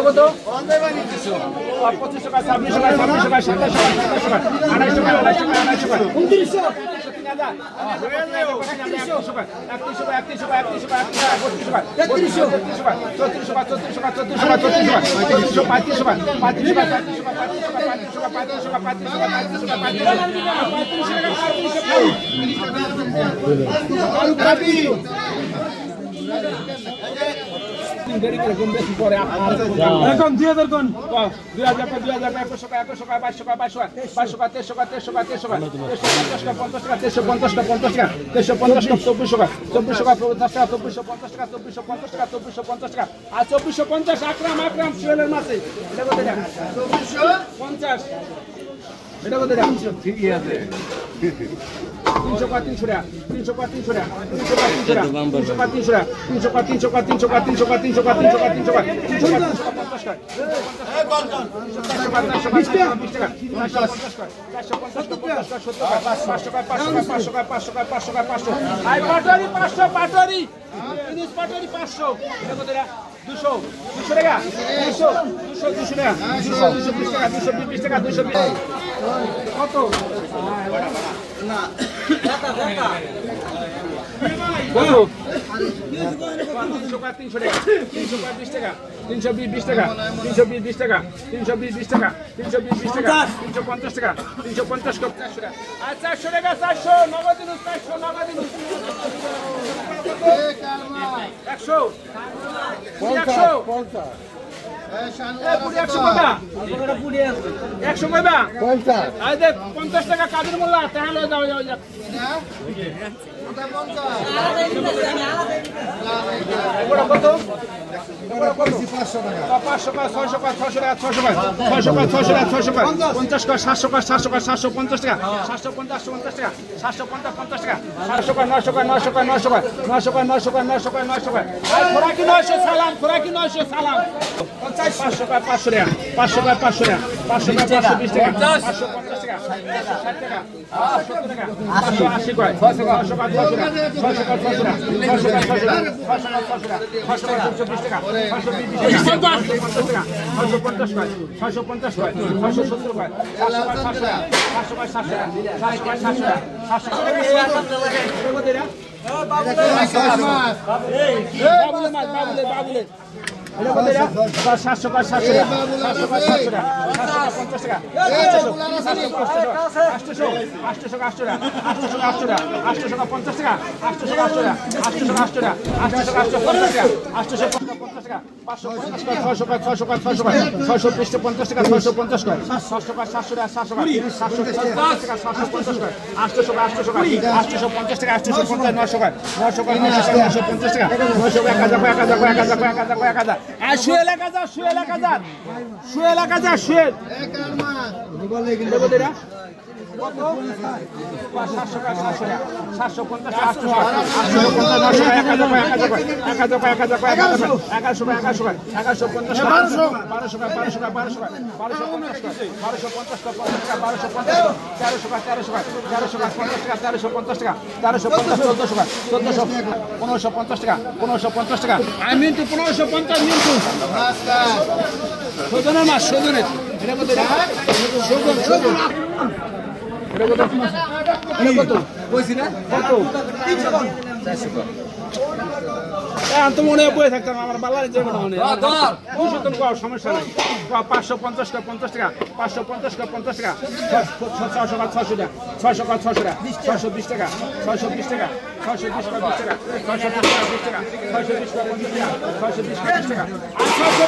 কত 25 টাকা 26 টাকা 27 টাকা 28 টাকা 29 টাকা 29 টাকা এখন 2000 কোন 2000 টাকা 21 টাকা 22 টাকা 22 টাকা 23 টাকা 23 টাকা 50 টাকা 50 টাকা 350 টাকা 24 টাকা 24 টাকা 24 টাকা 50 টাকা 2450 টাকা 2450 টাকা 2450 টাকা আর 2450 আকরাম শুয়েলের মাছে এটা কত টাকা 2450 এটা কত টাকা ঠিকই আছে 300 টাকা 300 টাকা 300 টাকা 300 টাকা 300 টাকা 300 টাকা 300 টাকা 300 টাকা 300 টাকা 300 টাকা 300 টাকা 300 টাকা 300 টাকা 50 টাকা কাজের মোল্লা তাহলে যাও কত 500 টাকা 600 টাকা 600 টাকা 600 টাকা 600 টাকা 600 টাকা 50 টাকা 700 টাকা 700 টাকা 750 টাকা 750 টাকা 750 টাকা 700 টাকা 900 টাকা 900 টাকা 900 টাকা 900 টাকা 900 টাকা 900 টাকা 900 টাকা আর খোরাকি 900 সালাম খোরাকি 900 সালাম 500 টাকা 500 টাকা 500 টাকা 500 টাকা 500 টাকা 520 টাকা 550 টাকা 60 টাকা 70 টাকা 580 টাকা 600 টাকা 600 টাকা 600 টাকা 600 টাকা 600 টাকা 600 টাকা 600 টাকা 600 টাকা 620 টাকা 620 টাকা 650 টাকা 650 টাকা 650 টাকা 670 টাকা 700 টাকা 700 টাকা 700 টাকা 700 টাকা বাবুলে এটা কত এটা 700 টাকা 700 টাকা 700 টাকা 750 টাকা 800 টাকা 800 টাকা 850 টাকা 800 টাকা 800 টাকা 850 টাকা 850 টাকা 550 টাকা 600 টাকা 600 টাকা 600 টাকা 650 টাকা 650 টাকা 700 টাকা 700 টাকা 750 টাকা 750 টাকা 800 টাকা 850 টাকা 850 900 টাকা 950 টাকা 900 টাকা আর শুয়েল 1000 শুয়েল 1000 শুয়েল 1000 শুয়েল কত 700 টাকা 750 টাকা 800 টাকা 1150 টাকা 1250 টাকা 1550 টাকা আমি মিন্টু 1550 মিন্টু শোধনের মাস শোধনের এটা কত শোধন কত কইছি না কত 300 তো মনে বয়ে থাকতাম আমার বালারে যে মনে হয় 200 তো কও সমস্যা নাই 550 টাকা 50 টাকা 550 টাকা 50 টাকা 600 টাকা 600 টাকা 600 টাকা 600 টাকা 620 টাকা 620 টাকা 620 টাকা 20 টাকা 620 টাকা 20 টাকা 620 টাকা 50 টাকা 620 টাকা 20 টাকা